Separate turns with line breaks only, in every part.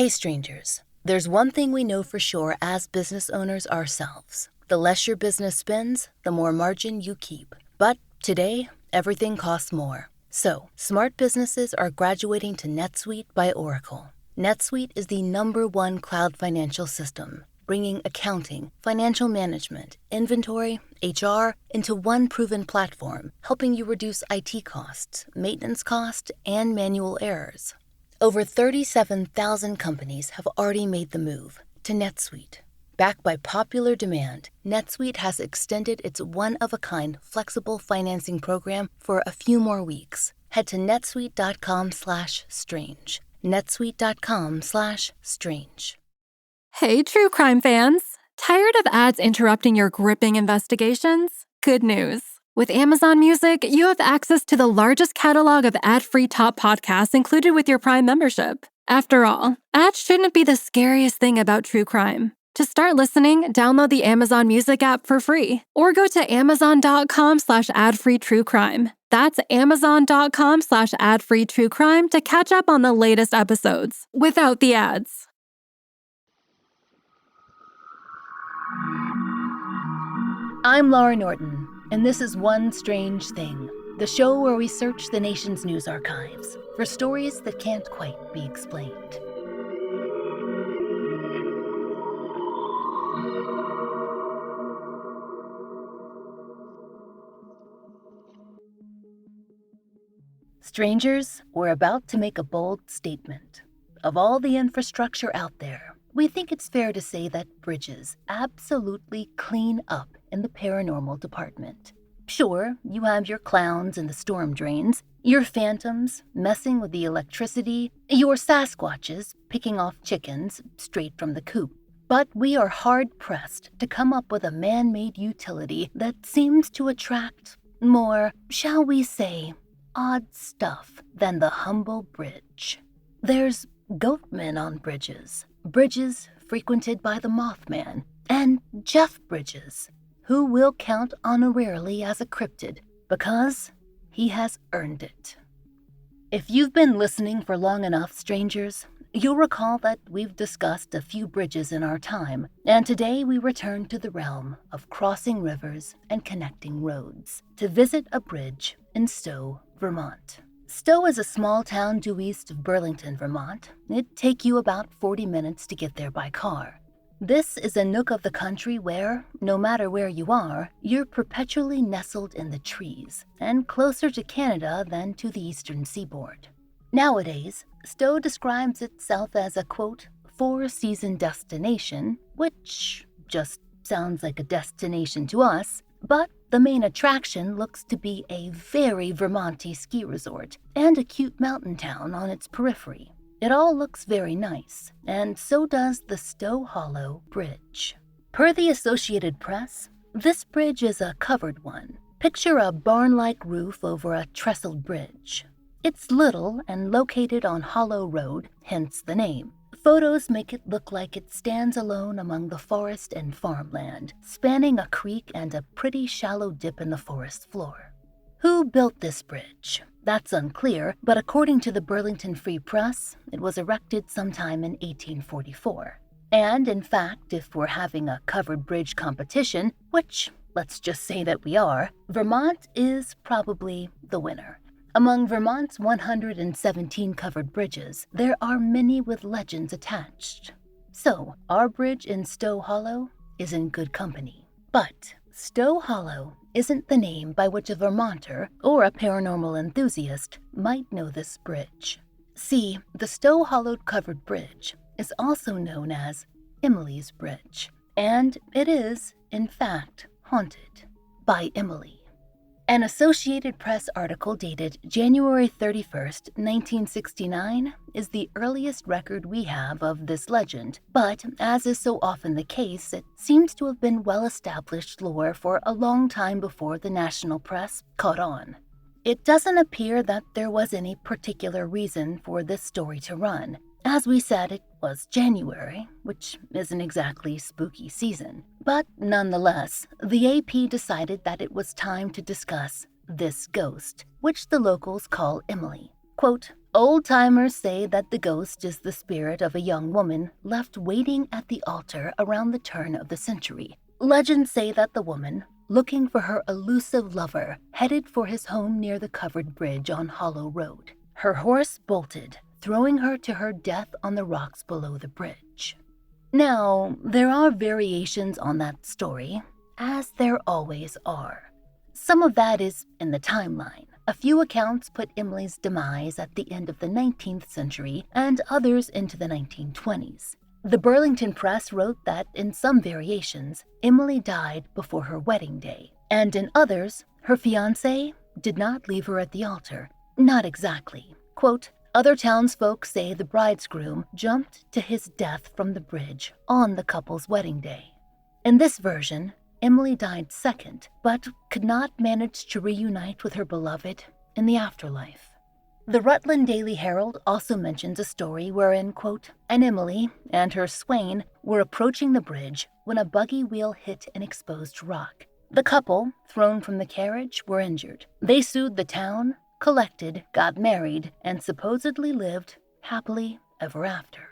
Hey strangers, there's one thing we know for sure as business owners ourselves. The less your business spends, the more margin you keep. But today, everything costs more. So, smart businesses are graduating to NetSuite by Oracle. NetSuite is the #1 cloud financial system, bringing accounting, financial management, inventory, HR into one proven platform, helping you reduce IT costs, maintenance costs, and manual errors. Over 37,000 companies have already made the move to NetSuite. Backed by popular demand, NetSuite has extended its one-of-a-kind flexible financing program for a few more weeks. Head to netsuite.com/strange. netsuite.com/strange.
Hey, true crime fans! Tired of ads interrupting your gripping investigations? Good news. With Amazon Music, you have access to the largest catalog of ad-free top podcasts included with your Prime membership. After all, ads shouldn't be the scariest thing about true crime. To start listening, download the Amazon Music app for free, or go to amazon.com/ad-free-true-crime. That's amazon.com/ad-free-true-crime to catch up on the latest episodes, without the ads.
I'm Laurah Norton, and this is One Strange Thing, the show where we search the nation's news archives for stories that can't quite be explained. Strangers, we're about to make a bold statement. Of all the infrastructure out there, we think it's fair to say that bridges absolutely clean up in the paranormal department. Sure, you have your clowns in the storm drains, your phantoms messing with the electricity, your Sasquatches picking off chickens straight from the coop. But we are hard-pressed to come up with a man-made utility that seems to attract more, shall we say, odd stuff than the humble bridge. There's goatmen on bridges frequented by the Mothman, and Jeff Bridges, who we'll count honorarily as a cryptid because he has earned it. If you've been listening for long enough, strangers, you'll recall that we've discussed a few bridges in our time, and today we return to the realm of crossing rivers and connecting roads to visit a bridge in Stowe, Vermont. Stowe is a small town due east of Burlington, Vermont. It'd take you about 40 minutes to get there by car. This is a nook of the country where, no matter where you are, you're perpetually nestled in the trees and closer to Canada than to the eastern seaboard. Nowadays, Stowe describes itself as a, quote, four-season destination, which just sounds like a destination to us, but the main attraction looks to be a very Vermonty ski resort and a cute mountain town on its periphery. It all looks very nice, and so does the Stowe Hollow Bridge. Per the Associated Press, this bridge is a covered one. Picture a barn-like roof over a trestled bridge. It's little and located on Hollow Road, hence the name. Photos make it look like it stands alone among the forest and farmland, spanning a creek and a pretty shallow dip in the forest floor. Who built this bridge? That's unclear, but according to the Burlington Free Press, it was erected sometime in 1844. And in fact, if we're having a covered bridge competition, which let's just say that we are, Vermont is probably the winner. Among Vermont's 117 covered bridges, there are many with legends attached. So, our bridge in Stowe Hollow is in good company. But Stowe Hollow isn't the name by which a Vermonter or a paranormal enthusiast might know this bridge. See, the Stowe Hollow covered bridge is also known as Emily's Bridge, and it is, in fact, haunted by Emily. An Associated Press article dated January 31st, 1969 is the earliest record we have of this legend, but as is so often the case, it seems to have been well-established lore for a long time before the national press caught on. It doesn't appear that there was any particular reason for this story to run. As we said, it was January, which isn't exactly spooky season. But nonetheless, the AP decided that it was time to discuss this ghost, which the locals call Emily. Quote, old-timers say that the ghost is the spirit of a young woman left waiting at the altar around the turn of the century. Legends say that the woman, looking for her elusive lover, headed for his home near the covered bridge on Hollow Road. Her horse bolted, throwing her to her death on the rocks below the bridge. Now, there are variations on that story, as there always are. Some of that is in the timeline. A few accounts put Emily's demise at the end of the 19th century and others into the 1920s. The Burlington Press wrote that in some variations, Emily died before her wedding day, and in others, her fiancé did not leave her at the altar. Not exactly. Quote, other townsfolk say the bridegroom jumped to his death from the bridge on the couple's wedding day. In this version, Emily died second, but could not manage to reunite with her beloved in the afterlife. The Rutland Daily Herald also mentions a story wherein, quote, an Emily and her swain were approaching the bridge when a buggy wheel hit an exposed rock. The couple, thrown from the carriage, were injured. They sued the town, collected, got married, and supposedly lived happily ever after.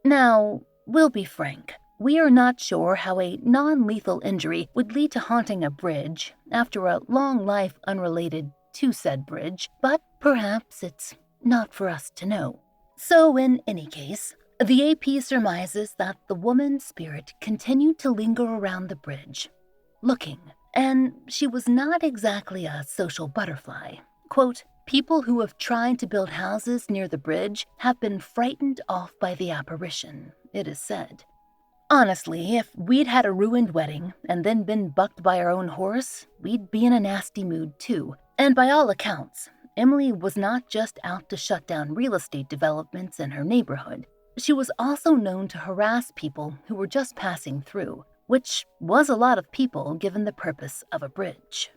Now, we'll be frank. We are not sure how a non-lethal injury would lead to haunting a bridge after a long life unrelated to said bridge, but perhaps it's not for us to know. So in any case, the AP surmises that the woman's spirit continued to linger around the bridge, looking, and she was not exactly a social butterfly. Quote, people who have tried to build houses near the bridge have been frightened off by the apparition, it is said. Honestly, if we'd had a ruined wedding and then been bucked by our own horse, we'd be in a nasty mood too. And by all accounts, Emily was not just out to shut down real estate developments in her neighborhood. She was also known to harass people who were just passing through, which was a lot of people given the purpose of a bridge.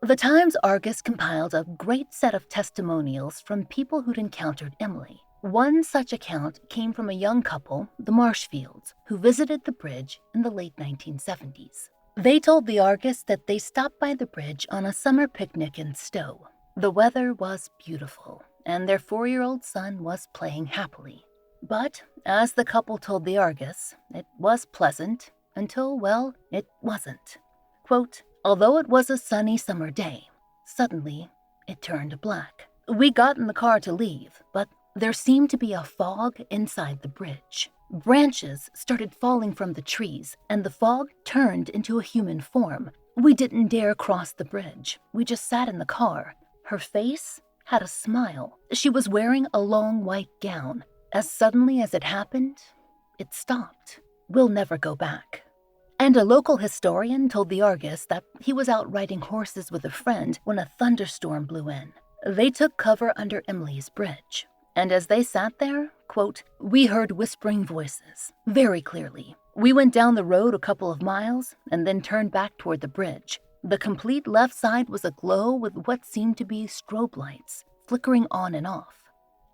The Times-Argus compiled a great set of testimonials from people who'd encountered Emily. One such account came from a young couple, the Marshfields, who visited the bridge in the late 1970s. They told the Argus that they stopped by the bridge on a summer picnic in Stowe. The weather was beautiful, and their 4-year-old son was playing happily. But, as the couple told the Argus, it was pleasant until, well, it wasn't. Quote, although it was a sunny summer day, suddenly it turned black. We got in the car to leave, but there seemed to be a fog inside the bridge. Branches started falling from the trees, and the fog turned into a human form. We didn't dare cross the bridge. We just sat in the car. Her face had a smile. She was wearing a long white gown. As suddenly as it happened, it stopped. We'll never go back. And a local historian told the Argus that he was out riding horses with a friend when a thunderstorm blew in. They took cover under Emily's bridge. And as they sat there, quote, we heard whispering voices, very clearly. We went down the road a couple of miles and then turned back toward the bridge. The complete left side was aglow with what seemed to be strobe lights, flickering on and off.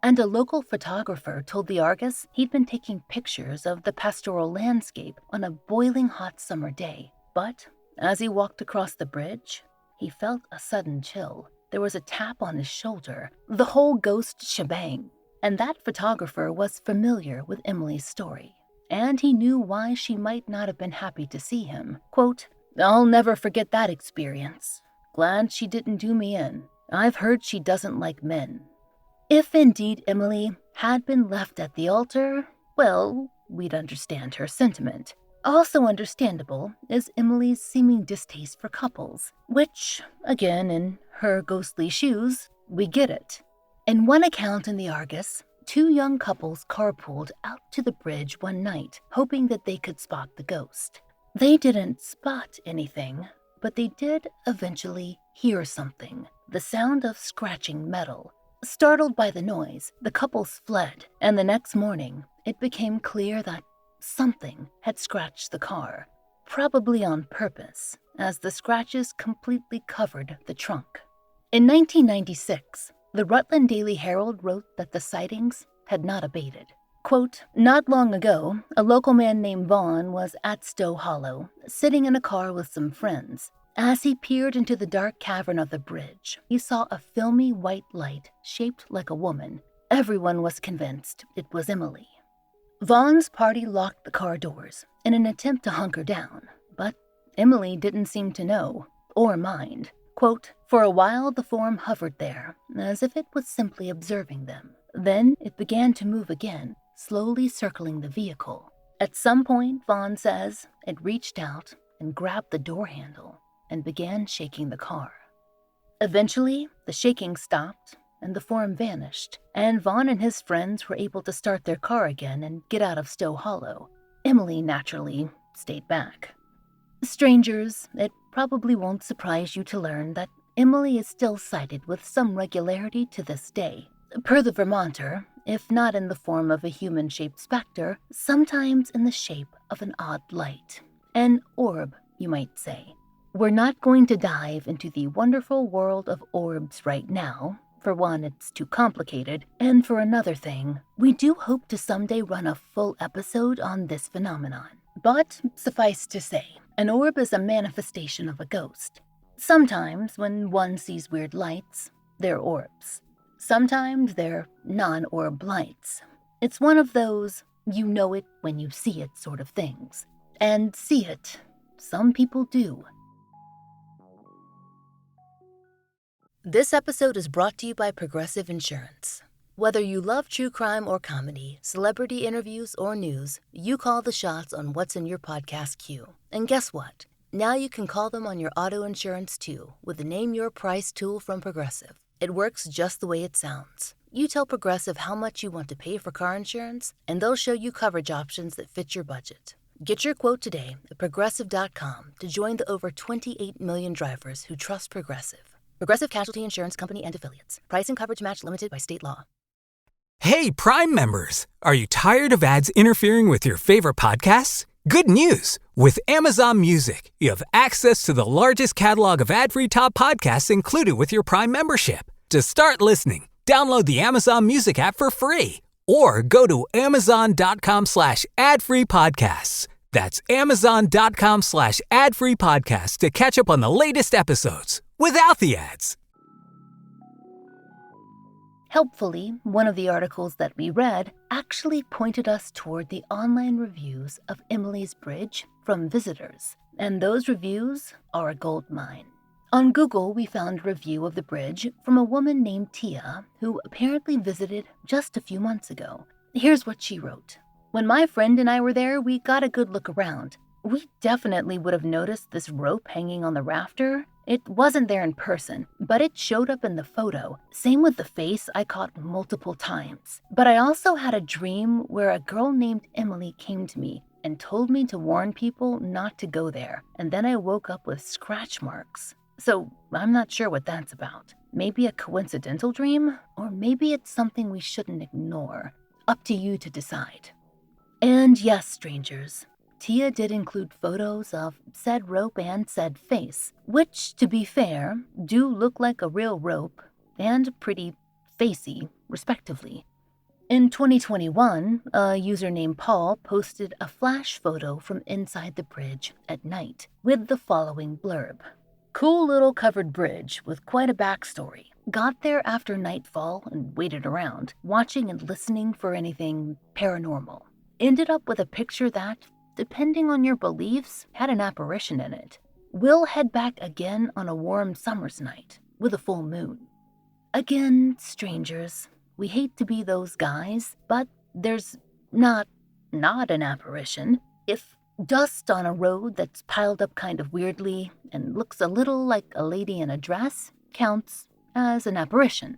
And a local photographer told the Argus he'd been taking pictures of the pastoral landscape on a boiling hot summer day. But as he walked across the bridge, he felt a sudden chill. There was a tap on his shoulder, the whole ghost shebang. And that photographer was familiar with Emily's story, and he knew why she might not have been happy to see him. Quote, I'll never forget that experience. Glad she didn't do me in. I've heard she doesn't like men. If indeed Emily had been left at the altar, well, we'd understand her sentiment. Also understandable is Emily's seeming distaste for couples, which, again, in her ghostly shoes, we get it. In one account in the Argus, 2 young couples carpooled out to the bridge one night, hoping that they could spot the ghost. They didn't spot anything, but they did eventually hear something, the sound of scratching metal. Startled by the noise, the couples fled, and the next morning, it became clear that something had scratched the car, probably on purpose, as the scratches completely covered the trunk. In 1996, the Rutland Daily Herald wrote that the sightings had not abated. Quote, not long ago, a local man named Vaughn was at Stowe Hollow, sitting in a car with some friends. As he peered into the dark cavern of the bridge, he saw a filmy white light shaped like a woman. Everyone was convinced it was Emily. Vaughn's party locked the car doors in an attempt to hunker down, but Emily didn't seem to know or mind. Quote, "For a while the form hovered there, as if it was simply observing them. Then it began to move again, slowly circling the vehicle. At some point, Vaughn says, it reached out and grabbed the door handle and began shaking the car. Eventually, the shaking stopped and the form vanished, and Vaughn and his friends were able to start their car again and get out of Stowe Hollow. Emily, naturally, stayed back. Strangers, it probably won't surprise you to learn that Emily is still sighted with some regularity to this day. Per the Vermonter, if not in the form of a human-shaped specter, sometimes in the shape of an odd light. An orb, you might say. We're not going to dive into the wonderful world of orbs right now. For one, it's too complicated, and for another thing, we do hope to someday run a full episode on this phenomenon. But suffice to say, an orb is a manifestation of a ghost. Sometimes, when one sees weird lights, they're orbs. Sometimes they're non-orb lights. It's one of those you know it when you see it sort of things. And see it, some people do. This episode is brought to you by Progressive Insurance. Whether you love true crime or comedy, celebrity interviews or news, you call the shots on what's in your podcast queue. And guess what? Now you can call them on your auto insurance too with the Name Your Price tool from Progressive. It works just the way it sounds. You tell Progressive how much you want to pay for car insurance, and they'll show you coverage options that fit your budget. Get your quote today at Progressive.com to join the over 28 million drivers who trust Progressive. Progressive Casualty Insurance Company and Affiliates. Price and coverage match limited by state law.
Hey, Prime members! Are you tired of ads interfering with your favorite podcasts? Good news! With Amazon Music, you have access to the largest catalog of ad-free top podcasts included with your Prime membership. To start listening, download the Amazon Music app for free or go to amazon.com/ad-free podcasts. That's amazon.com/ad-free podcasts to catch up on the latest episodes without the ads.
Helpfully, one of the articles that we read actually pointed us toward the online reviews of Emily's Bridge from visitors, and those reviews are a goldmine. On Google, we found a review of the bridge from a woman named Tia, who apparently visited just a few months ago. Here's what she wrote. "When my friend and I were there, we got a good look around. We definitely would have noticed this rope hanging on the rafter. It wasn't there in person, but it showed up in the photo. Same with the face I caught multiple times. But I also had a dream where a girl named Emily came to me and told me to warn people not to go there, and then I woke up with scratch marks. So I'm not sure what that's about. Maybe a coincidental dream, or maybe it's something we shouldn't ignore. Up to you to decide." And yes, strangers, Tia did include photos of said rope and said face, which, to be fair, do look like a real rope and pretty facey, respectively. In 2021, a user named Paul posted a flash photo from inside the bridge at night with the following blurb. "Cool little covered bridge with quite a backstory. Got there after nightfall and waited around, watching and listening for anything paranormal. Ended up with a picture that, depending on your beliefs, had an apparition in it. Will head back again on a warm summer's night with a full moon." Again, strangers, we hate to be those guys, but there's not an apparition. If dust on a road that's piled up kind of weirdly and looks a little like a lady in a dress counts as an apparition.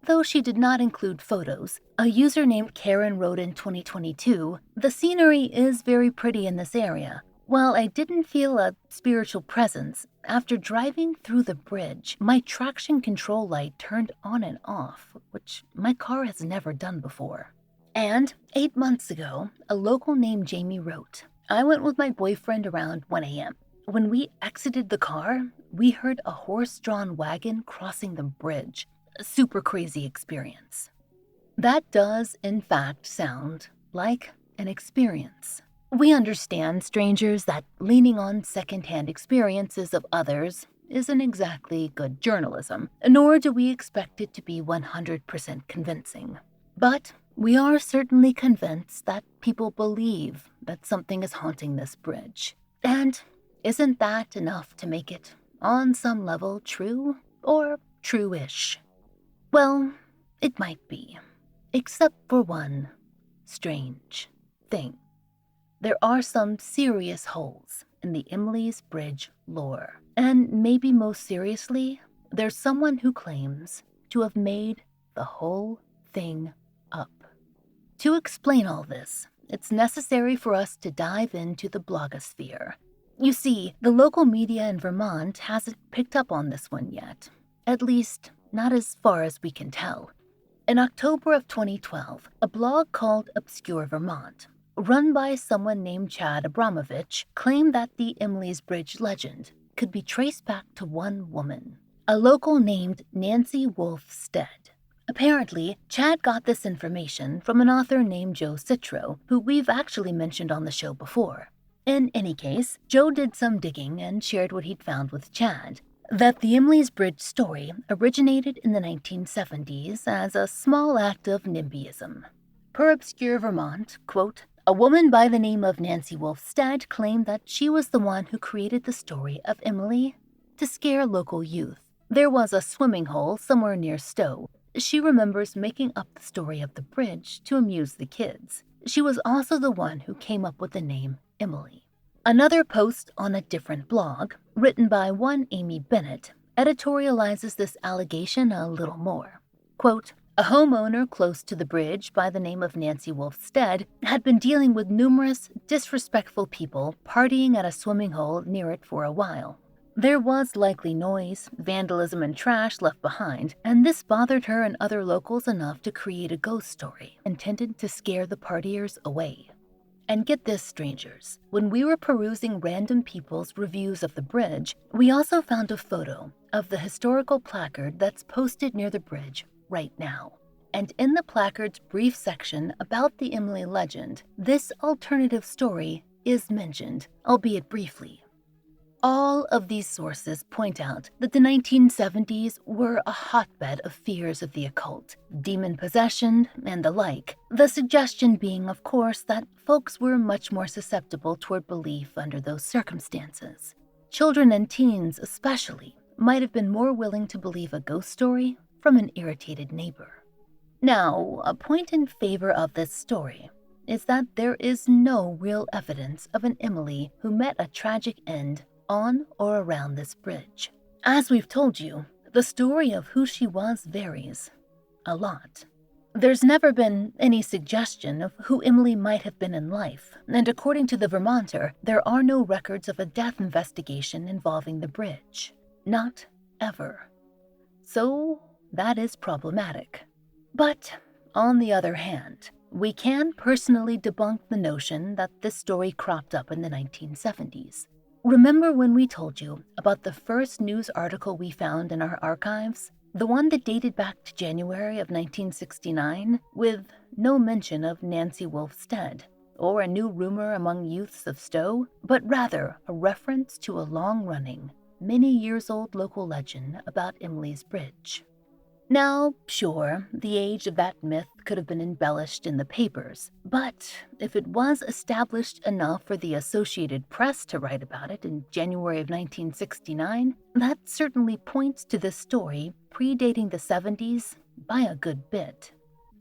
Though she did not include photos, a user named Karen wrote in 2022, "The scenery is very pretty in this area. While I didn't feel a spiritual presence, after driving through the bridge, my traction control light turned on and off, which my car has never done before." And 8 months ago, a local named Jamie wrote, "I went with my boyfriend around 1 a.m. When we exited the car, we heard a horse-drawn wagon crossing the bridge. A super crazy experience." That does, in fact, sound like an experience. We understand, strangers, that leaning on secondhand experiences of others isn't exactly good journalism, nor do we expect it to be 100% convincing. But we are certainly convinced that people believe that something is haunting this bridge. And isn't that enough to make it, on some level, true or true-ish? Well, it might be, except for one strange thing. There are some serious holes in the Emily's Bridge lore. And maybe most seriously, there's someone who claims to have made the whole thing up. To explain all this, it's necessary for us to dive into the blogosphere. You see, the local media in Vermont hasn't picked up on this one yet. At least, not as far as we can tell. In October of 2012, a blog called Obscure Vermont, run by someone named Chad Abramovich, claimed that the Emily's Bridge legend could be traced back to one woman, a local named Nancy Wolfe Stead. Apparently, Chad got this information from an author named Joe Citro, who we've actually mentioned on the show before. In any case, Joe did some digging and shared what he'd found with Chad, that the Emily's Bridge story originated in the 1970s as a small act of NIMBYism. Per Obscure Vermont, quote, a woman by the name of Nancy Wolfe Stead claimed that she was the one who created the story of Emily to scare local youth. There was a swimming hole somewhere near Stowe. She remembers making up the story of the bridge to amuse the kids. She was also the one who came up with the name Emily. Another post on a different blog, written by one Amy Bennett, editorializes this allegation a little more. Quote, a homeowner close to the bridge by the name of Nancy Wolfe Stead had been dealing with numerous disrespectful people partying at a swimming hole near it for a while. There was likely noise, vandalism, and trash left behind, and this bothered her and other locals enough to create a ghost story intended to scare the partiers away. And get this, strangers, when we were perusing random people's reviews of the bridge, we also found a photo of the historical placard that's posted near the bridge right now. And in the placard's brief section about the Emily legend, this alternative story is mentioned, albeit briefly. All of these sources point out that the 1970s were a hotbed of fears of the occult, demon possession, and the like, the suggestion being, of course, that folks were much more susceptible toward belief under those circumstances. Children and teens, especially, might have been more willing to believe a ghost story from an irritated neighbor. Now, a point in favor of this story is that there is no real evidence of an Emily who met a tragic end on or around this bridge. As we've told you, the story of who she was varies a lot. There's never been any suggestion of who Emily might have been in life, and according to the Vermonter, there are no records of a death investigation involving the bridge. Not ever. So, that is problematic. But, on the other hand, we can personally debunk the notion that this story cropped up in the 1970s. Remember when we told you about the first news article we found in our archives? The one that dated back to January of 1969, with no mention of Nancy Wolfe Stead, or a new rumor among youths of Stowe, but rather a reference to a long-running, many-years-old local legend about Emily's Bridge. Now, sure, the age of that myth could have been embellished in the papers, but if it was established enough for the Associated Press to write about it in January of 1969, that certainly points to this story predating the 70s by a good bit.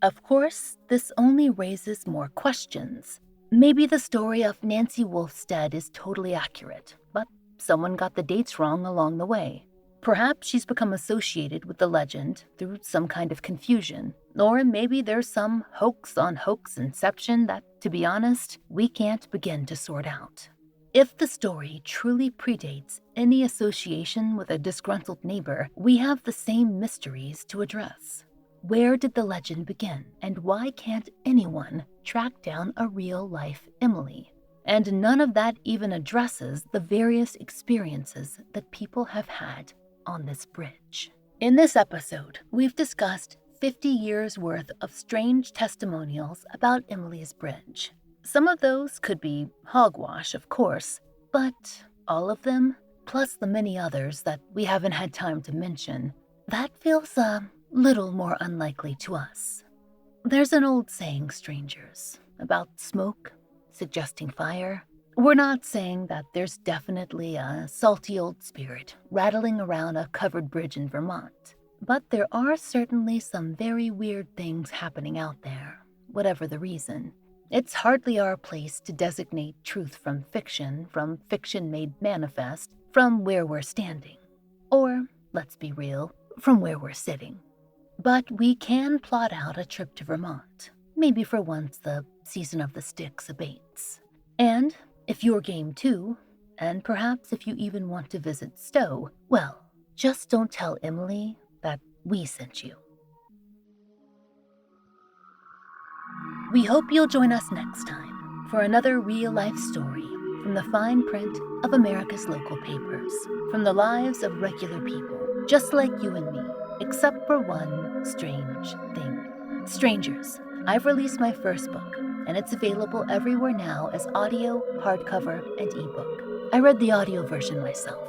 Of course, this only raises more questions. Maybe the story of Nancy Wolfe Stead is totally accurate, but someone got the dates wrong along the way. Perhaps she's become associated with the legend through some kind of confusion, or maybe there's some hoax on hoax inception that, to be honest, we can't begin to sort out. If the story truly predates any association with a disgruntled neighbor, we have the same mysteries to address. Where did the legend begin, and why can't anyone track down a real-life Emily? And none of that even addresses the various experiences that people have had on this bridge. In this episode, we've discussed 50 years worth of strange testimonials about Emily's Bridge. Some of those could be hogwash, of course, but all of them, plus the many others that we haven't had time to mention, that feels a little more unlikely to us. There's an old saying, strangers, about smoke suggesting fire. We're not saying that there's definitely a salty old spirit rattling around a covered bridge in Vermont, but there are certainly some very weird things happening out there, whatever the reason. It's hardly our place to designate truth from fiction made manifest, from where we're standing. Or, let's be real, from where we're sitting. But we can plot out a trip to Vermont, maybe for once the season of the sticks abates. And if you're game too, and perhaps if you even want to visit Stowe, well, just don't tell Emily that we sent you. We hope you'll join us next time for another real-life story from the fine print of America's local papers, from the lives of regular people, just like you and me, except for one strange thing. Strangers, I've released my first book, and it's available everywhere now as audio, hardcover, and ebook. I read the audio version myself.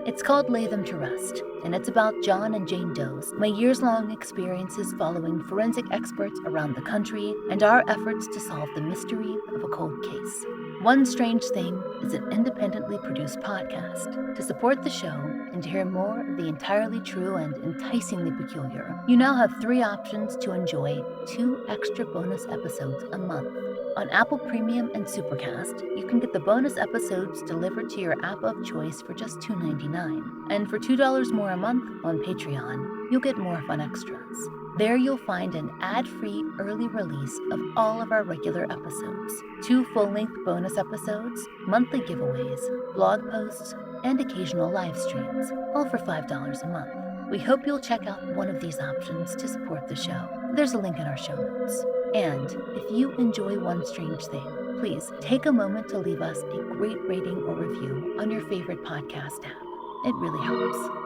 It's called Lay Them to Rest, and it's about John and Jane Doe's, my years-long experiences following forensic experts around the country, and our efforts to solve the mystery of a cold case. One Strange Thing is an independently produced podcast. To support the show and to hear more of the entirely true and enticingly peculiar, you now have 3 options to enjoy 2 extra bonus episodes a month. On Apple Premium and Supercast, you can get the bonus episodes delivered to your app of choice for just $2.99. And for $2 more a month on Patreon, you'll get more fun extras. There you'll find an ad-free early release of all of our regular episodes, 2 full-length bonus episodes, monthly giveaways, blog posts, and occasional live streams, all for $5 a month. We hope you'll check out one of these options to support the show. There's a link in our show notes. And if you enjoy One Strange Thing, please take a moment to leave us a great rating or review on your favorite podcast app. It really helps.